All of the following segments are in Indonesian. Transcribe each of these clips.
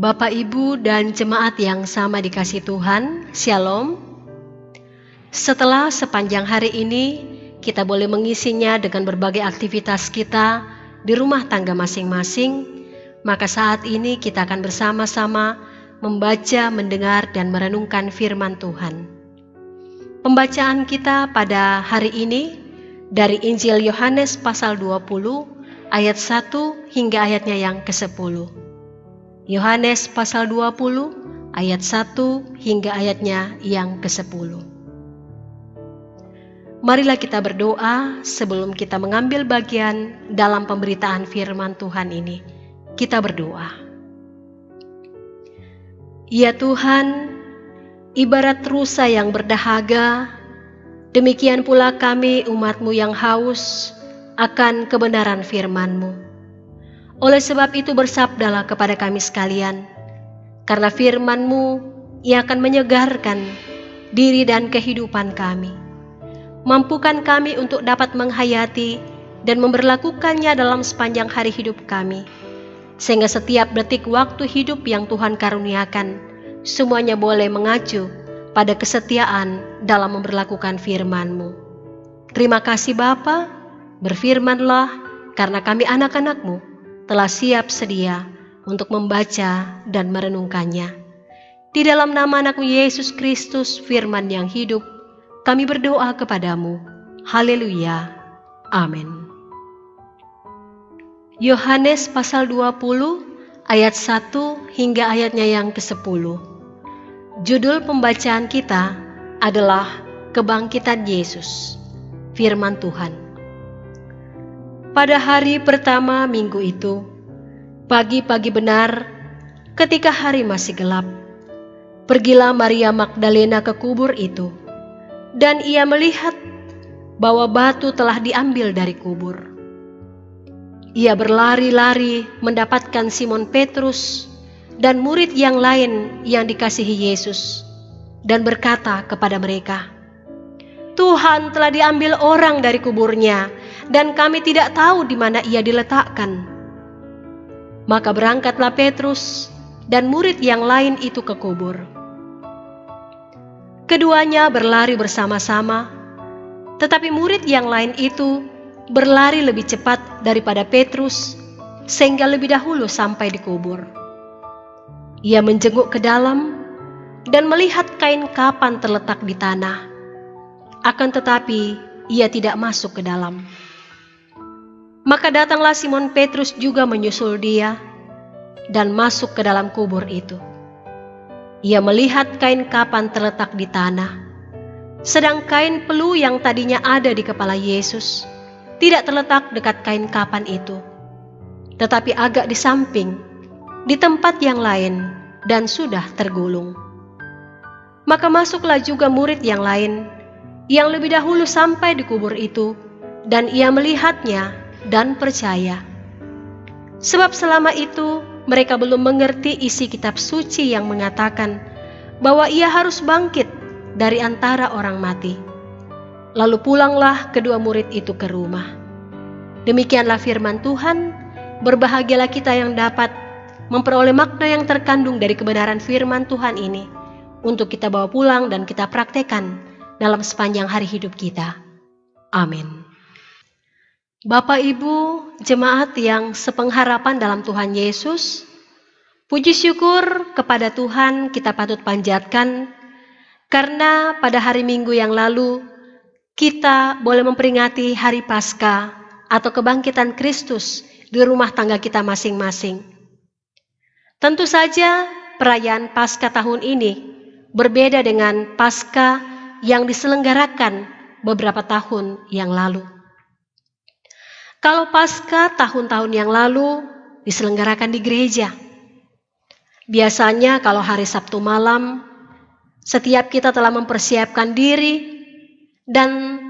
Bapak, Ibu, dan jemaat yang sama dikasihi Tuhan, Shalom. Setelah sepanjang hari ini, kita boleh mengisinya dengan berbagai aktivitas kita di rumah tangga masing-masing, maka saat ini kita akan bersama-sama membaca, mendengar, dan merenungkan firman Tuhan. Pembacaan kita pada hari ini dari Injil Yohanes pasal 20, ayat 1 hingga ayatnya yang ke-10. Yohanes pasal 20 ayat 1 hingga ayatnya yang ke-10. Marilah kita berdoa sebelum kita mengambil bagian dalam pemberitaan firman Tuhan ini. Kita berdoa. Ya Tuhan, ibarat rusa yang berdahaga, demikian pula kami umat-Mu yang haus akan kebenaran firman-Mu. Oleh sebab itu bersabdalah kepada kami sekalian, karena firman-Mu ia akan menyegarkan diri dan kehidupan kami. Mampukan kami untuk dapat menghayati dan memberlakukannya dalam sepanjang hari hidup kami, sehingga setiap detik waktu hidup yang Tuhan karuniakan, semuanya boleh mengacu pada kesetiaan dalam memberlakukan firman-Mu. Terima kasih Bapa, berfirmanlah karena kami anak-anak-Mu telah siap sedia untuk membaca dan merenungkannya. Di dalam nama Anak-Mu Yesus Kristus, firman yang hidup, kami berdoa kepadamu. Haleluya. Amin. Yohanes pasal 20 ayat 1 hingga ayatnya yang ke-10. Judul pembacaan kita adalah Kebangkitan Yesus. Firman Tuhan. Pada hari pertama minggu itu, pagi-pagi benar, ketika hari masih gelap, pergilah Maria Magdalena ke kubur itu, dan ia melihat bahwa batu telah diambil dari kubur. Ia berlari-lari mendapatkan Simon Petrus dan murid yang lain yang dikasihi Yesus, dan berkata kepada mereka, "Tuhan telah diambil orang dari kuburnya, dan kami tidak tahu di mana ia diletakkan." Maka berangkatlah Petrus dan murid yang lain itu ke kubur. Keduanya berlari bersama-sama, tetapi murid yang lain itu berlari lebih cepat daripada Petrus, sehingga lebih dahulu sampai di kubur. Ia menjenguk ke dalam dan melihat kain kapan terletak di tanah. Akan tetapi ia tidak masuk ke dalam. Maka datanglah Simon Petrus juga menyusul dia dan masuk ke dalam kubur itu. Ia melihat kain kapan terletak di tanah, sedang kain pelu yang tadinya ada di kepala Yesus tidak terletak dekat kain kapan itu, tetapi agak di samping, di tempat yang lain, dan sudah tergulung. Maka masuklah juga murid yang lain yang lebih dahulu sampai di kubur itu, dan ia melihatnya dan percaya. Sebab selama itu mereka belum mengerti isi kitab suci yang mengatakan bahwa ia harus bangkit dari antara orang mati. Lalu pulanglah kedua murid itu ke rumah. Demikianlah firman Tuhan. Berbahagialah kita yang dapat memperoleh makna yang terkandung dari kebenaran firman Tuhan ini, untuk kita bawa pulang dan kita praktekkan dalam sepanjang hari hidup kita. Amin. Bapak, Ibu, jemaat yang sepengharapan dalam Tuhan Yesus, puji syukur kepada Tuhan kita patut panjatkan, karena pada hari Minggu yang lalu kita boleh memperingati hari Paskah atau kebangkitan Kristus di rumah tangga kita masing-masing. Tentu saja perayaan Paskah tahun ini berbeda dengan Paskah yang diselenggarakan beberapa tahun yang lalu. Kalau Paskah tahun-tahun yang lalu diselenggarakan di gereja, biasanya kalau hari Sabtu malam, setiap kita telah mempersiapkan diri dan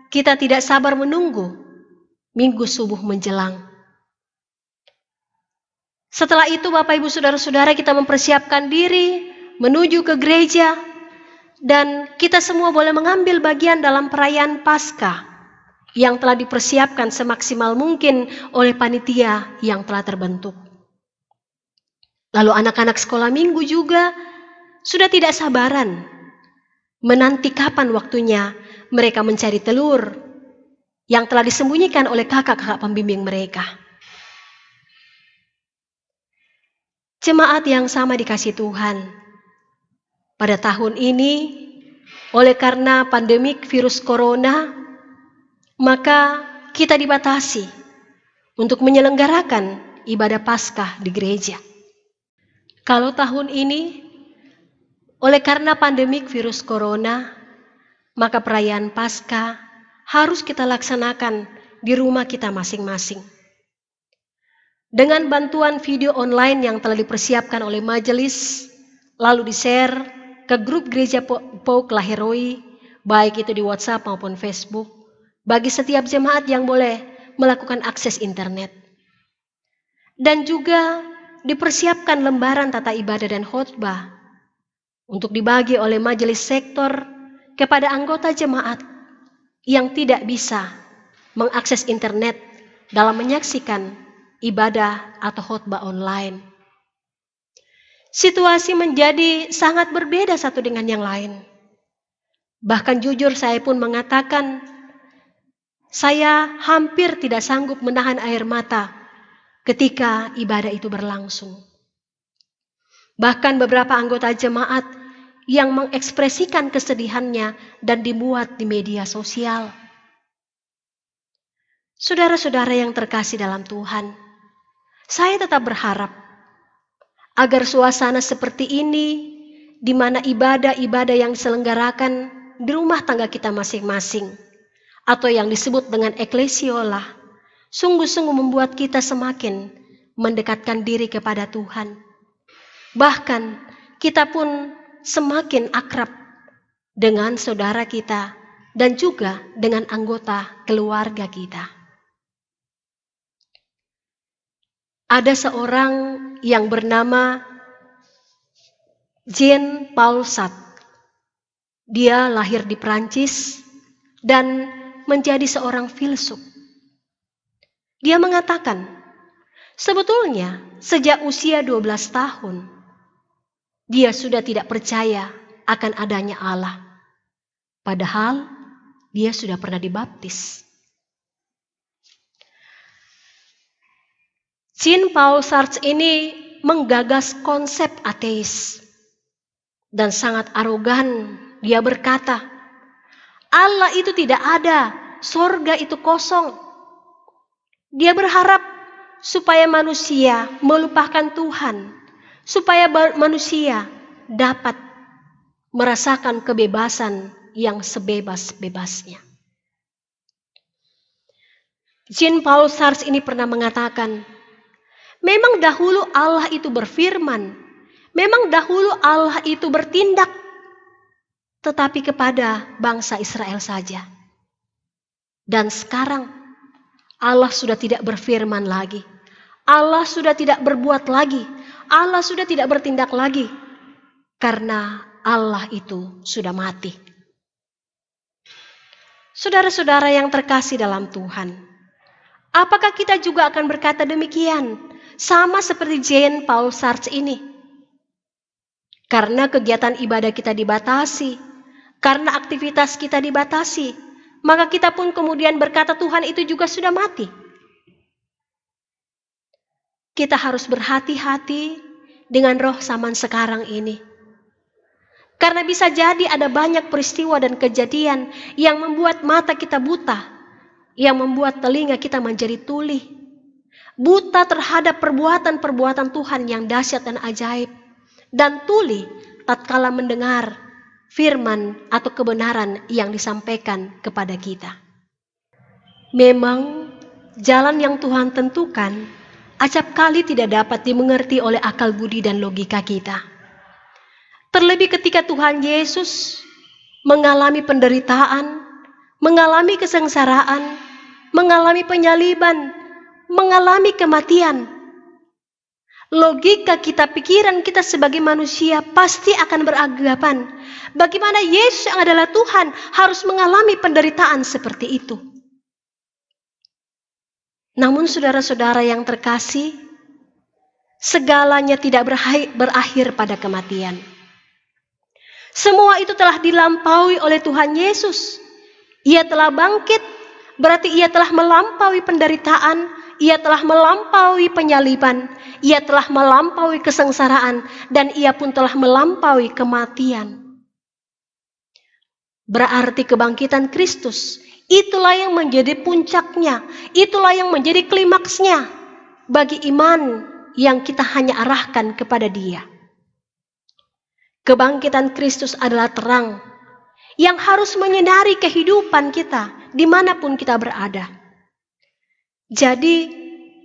kita tidak sabar menunggu Minggu subuh menjelang. Setelah itu Bapak Ibu Saudara-saudara, kita mempersiapkan diri menuju ke gereja, dan kita semua boleh mengambil bagian dalam perayaan Paskah yang telah dipersiapkan semaksimal mungkin oleh panitia yang telah terbentuk. Lalu anak-anak sekolah minggu juga sudah tidak sabaran menanti kapan waktunya mereka mencari telur yang telah disembunyikan oleh kakak-kakak pembimbing mereka. Jemaat yang sama dikasih Tuhan, pada tahun ini oleh karena pandemik virus corona, maka kita dibatasi untuk menyelenggarakan ibadah Paskah di gereja. Kalau tahun ini, oleh karena pandemik virus corona, maka perayaan Paskah harus kita laksanakan di rumah kita masing-masing. Dengan bantuan video online yang telah dipersiapkan oleh majelis, lalu di-share ke grup gereja Pauk Lahiroi, baik itu di WhatsApp maupun Facebook, bagi setiap jemaat yang boleh melakukan akses internet. Dan juga dipersiapkan lembaran tata ibadah dan khotbah untuk dibagi oleh majelis sektor kepada anggota jemaat yang tidak bisa mengakses internet dalam menyaksikan ibadah atau khotbah online. Situasi menjadi sangat berbeda satu dengan yang lain. Bahkan jujur saya pun mengatakan, saya hampir tidak sanggup menahan air mata ketika ibadah itu berlangsung. Bahkan beberapa anggota jemaat yang mengekspresikan kesedihannya dan dimuat di media sosial. Saudara-saudara yang terkasih dalam Tuhan, saya tetap berharap agar suasana seperti ini, di mana ibadah-ibadah yang diselenggarakan di rumah tangga kita masing-masing, atau yang disebut dengan eklesiola, sungguh-sungguh membuat kita semakin mendekatkan diri kepada Tuhan. Bahkan kita pun semakin akrab dengan saudara kita dan juga dengan anggota keluarga kita. Ada seorang yang bernama Jean-Paul Sartre. Dia lahir di Prancis dan menjadi seorang filsuf. Dia mengatakan, sebetulnya sejak usia 12 tahun, dia sudah tidak percaya akan adanya Allah. Padahal dia sudah pernah dibaptis. Jean-Paul Sartre ini menggagas konsep ateis. Dan sangat arogan dia berkata, Allah itu tidak ada, sorga itu kosong. Dia berharap supaya manusia melupakan Tuhan, supaya manusia dapat merasakan kebebasan yang sebebas-bebasnya. Jean-Paul Sartre ini pernah mengatakan, memang dahulu Allah itu berfirman, memang dahulu Allah itu bertindak, tetapi kepada bangsa Israel saja. Dan sekarang Allah sudah tidak berfirman lagi. Allah sudah tidak berbuat lagi. Allah sudah tidak bertindak lagi. Karena Allah itu sudah mati. Saudara-saudara yang terkasih dalam Tuhan, apakah kita juga akan berkata demikian? Sama seperti Jean-Paul Sartre ini. Karena kegiatan ibadah kita dibatasi, karena aktivitas kita dibatasi, maka kita pun kemudian berkata Tuhan itu juga sudah mati. Kita harus berhati-hati dengan roh zaman sekarang ini. Karena bisa jadi ada banyak peristiwa dan kejadian yang membuat mata kita buta, yang membuat telinga kita menjadi tuli, buta terhadap perbuatan-perbuatan Tuhan yang dahsyat dan ajaib, dan tuli tatkala mendengar firman atau kebenaran yang disampaikan kepada kita. Memang jalan yang Tuhan tentukan acap kali tidak dapat dimengerti oleh akal budi dan logika kita. Terlebih ketika Tuhan Yesus mengalami penderitaan, mengalami kesengsaraan, mengalami penyaliban, mengalami kematian. Logika kita, pikiran kita sebagai manusia pasti akan beranggapan, bagaimana Yesus yang adalah Tuhan harus mengalami penderitaan seperti itu. Namun saudara-saudara yang terkasih, segalanya tidak berakhir pada kematian. Semua itu telah dilampaui oleh Tuhan Yesus. Ia telah bangkit, berarti ia telah melampaui penderitaan, ia telah melampaui penyaliban, ia telah melampaui kesengsaraan, dan ia pun telah melampaui kematian. Berarti kebangkitan Kristus, itulah yang menjadi puncaknya, itulah yang menjadi klimaksnya bagi iman yang kita hanya arahkan kepada Dia. Kebangkitan Kristus adalah terang yang harus menyinari kehidupan kita dimanapun kita berada. Jadi,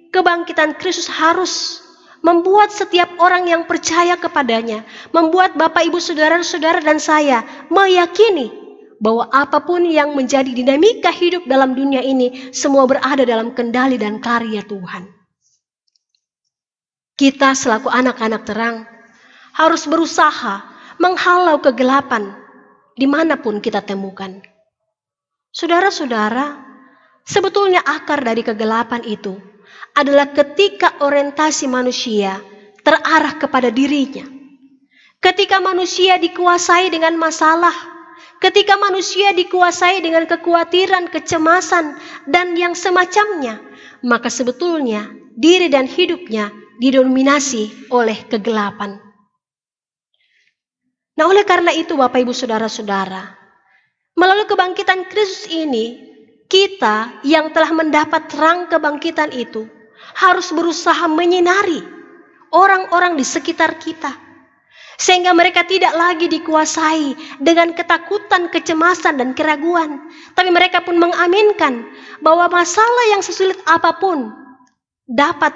kebangkitan Kristus harus membuat setiap orang yang percaya kepadanya, membuat Bapak, Ibu, Saudara-saudara dan saya meyakini bahwa apapun yang menjadi dinamika hidup dalam dunia ini, semua berada dalam kendali dan karya Tuhan. Kita selaku anak-anak terang harus berusaha menghalau kegelapan dimanapun kita temukan. Saudara-saudara, sebetulnya akar dari kegelapan itu adalah ketika orientasi manusia terarah kepada dirinya. Ketika manusia dikuasai dengan masalah, ketika manusia dikuasai dengan kekhawatiran, kecemasan, dan yang semacamnya, maka sebetulnya diri dan hidupnya didominasi oleh kegelapan. Nah, oleh karena itu Bapak, Ibu, Saudara-saudara, melalui kebangkitan Kristus ini, kita yang telah mendapat terang kebangkitan itu harus berusaha menyinari orang-orang di sekitar kita, sehingga mereka tidak lagi dikuasai dengan ketakutan, kecemasan, dan keraguan. Tapi mereka pun mengaminkan bahwa masalah yang sesulit apapun dapat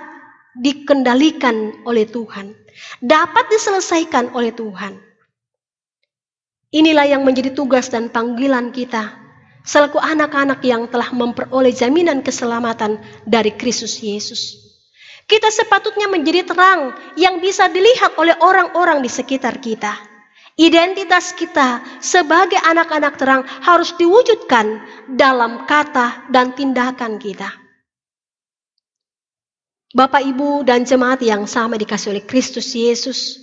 dikendalikan oleh Tuhan, dapat diselesaikan oleh Tuhan. Inilah yang menjadi tugas dan panggilan kita selaku anak-anak yang telah memperoleh jaminan keselamatan dari Kristus Yesus. Kita sepatutnya menjadi terang yang bisa dilihat oleh orang-orang di sekitar kita. Identitas kita sebagai anak-anak terang harus diwujudkan dalam kata dan tindakan kita. Bapak, Ibu, dan jemaat yang sama dikasihi oleh Kristus Yesus,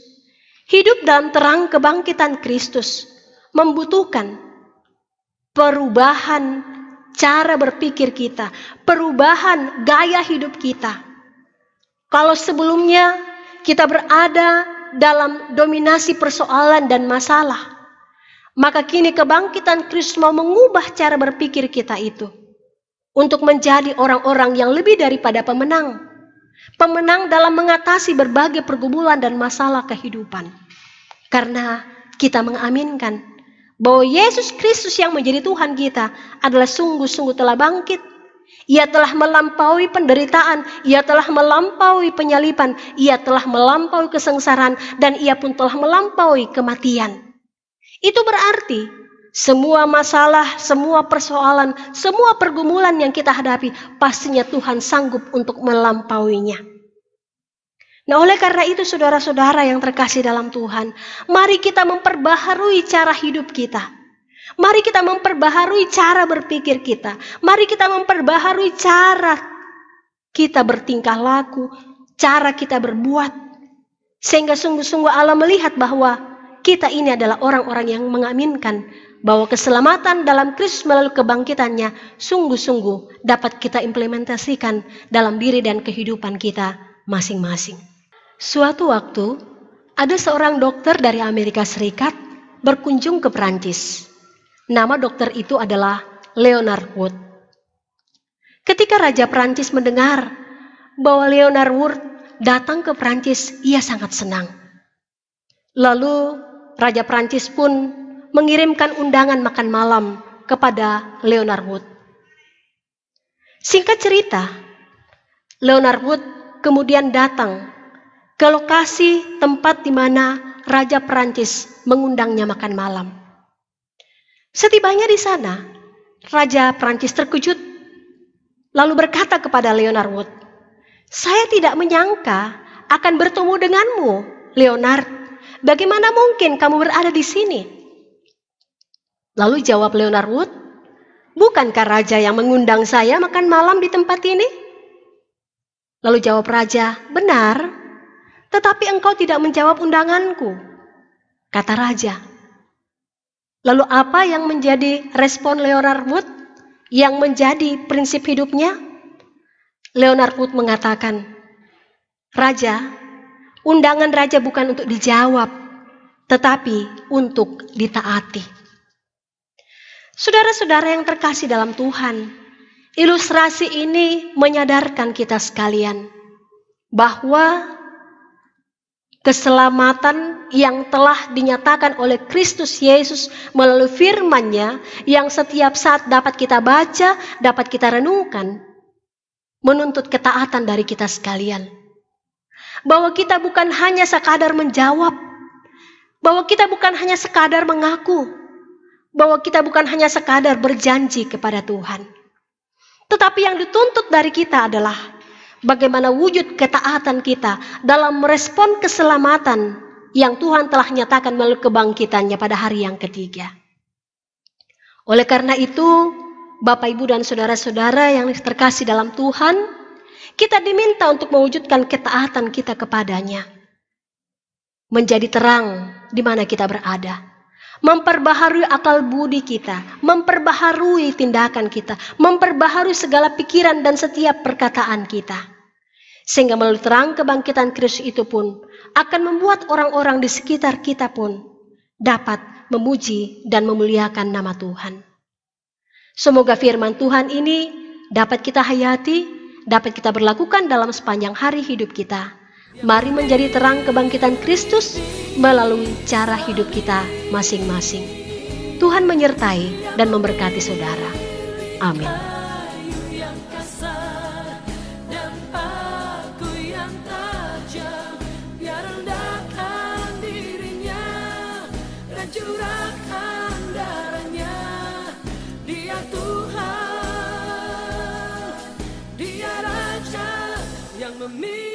hidup dalam terang kebangkitan Kristus membutuhkan perubahan cara berpikir kita, perubahan gaya hidup kita. Kalau sebelumnya kita berada dalam dominasi persoalan dan masalah, maka kini kebangkitan Kristus mau mengubah cara berpikir kita itu untuk menjadi orang-orang yang lebih daripada pemenang. Pemenang dalam mengatasi berbagai pergumulan dan masalah kehidupan. Karena kita mengaminkan bahwa Yesus Kristus yang menjadi Tuhan kita adalah sungguh-sungguh telah bangkit. Ia telah melampaui penderitaan, ia telah melampaui penyaliban, ia telah melampaui kesengsaraan, dan ia pun telah melampaui kematian. Itu berarti semua masalah, semua persoalan, semua pergumulan yang kita hadapi, pastinya Tuhan sanggup untuk melampauinya. Nah, oleh karena itu saudara-saudara yang terkasih dalam Tuhan, mari kita memperbaharui cara hidup kita. Mari kita memperbaharui cara berpikir kita. Mari kita memperbaharui cara kita bertingkah laku, cara kita berbuat. Sehingga sungguh-sungguh Allah melihat bahwa kita ini adalah orang-orang yang mengaminkan bahwa keselamatan dalam Kristus melalui kebangkitannya sungguh-sungguh dapat kita implementasikan dalam diri dan kehidupan kita masing-masing. Suatu waktu, ada seorang dokter dari Amerika Serikat berkunjung ke Perancis. Nama dokter itu adalah Leonard Wood. Ketika Raja Perancis mendengar bahwa Leonard Wood datang ke Perancis, ia sangat senang. Lalu Raja Perancis pun mengirimkan undangan makan malam kepada Leonard Wood. Singkat cerita, Leonard Wood kemudian datang ke lokasi tempat di mana Raja Perancis mengundangnya makan malam. Setibanya di sana, Raja Perancis terkejut, lalu berkata kepada Leonard Wood, "Saya tidak menyangka akan bertemu denganmu, Leonard. Bagaimana mungkin kamu berada di sini?" Lalu jawab Leonard Wood, "Bukankah Raja yang mengundang saya makan malam di tempat ini?" Lalu jawab Raja, "Benar. tetapi engkau tidak menjawab undanganku, kata raja. Lalu apa yang menjadi respon Leonard Wood yang menjadi prinsip hidupnya? Leonard Wood mengatakan, Raja, undangan raja bukan untuk dijawab, tetapi untuk ditaati. Saudara-saudara yang terkasih dalam Tuhan, ilustrasi ini menyadarkan kita sekalian bahwa keselamatan yang telah dinyatakan oleh Kristus Yesus melalui firman-Nya yang setiap saat dapat kita baca, dapat kita renungkan, menuntut ketaatan dari kita sekalian. Bahwa kita bukan hanya sekadar menjawab, bahwa kita bukan hanya sekadar mengaku, bahwa kita bukan hanya sekadar berjanji kepada Tuhan. Tetapi yang dituntut dari kita adalah bagaimana wujud ketaatan kita dalam merespon keselamatan yang Tuhan telah nyatakan melalui kebangkitannya pada hari yang ketiga. Oleh karena itu, Bapak, Ibu, dan saudara-saudara yang terkasih dalam Tuhan, kita diminta untuk mewujudkan ketaatan kita kepadanya. Menjadi terang di mana kita berada. Memperbaharui akal budi kita, memperbaharui tindakan kita, memperbaharui segala pikiran dan setiap perkataan kita. Sehingga melalui terang kebangkitan Kristus itu pun akan membuat orang-orang di sekitar kita pun dapat memuji dan memuliakan nama Tuhan. Semoga firman Tuhan ini dapat kita hayati, dapat kita berlakukan dalam sepanjang hari hidup kita. Mari menjadi terang kebangkitan Kristus melalui cara hidup kita masing-masing. Tuhan menyertai dan memberkati saudara. Amin. Curahkan darahnya, Dia Tuhan, Dia Raja yang memilih.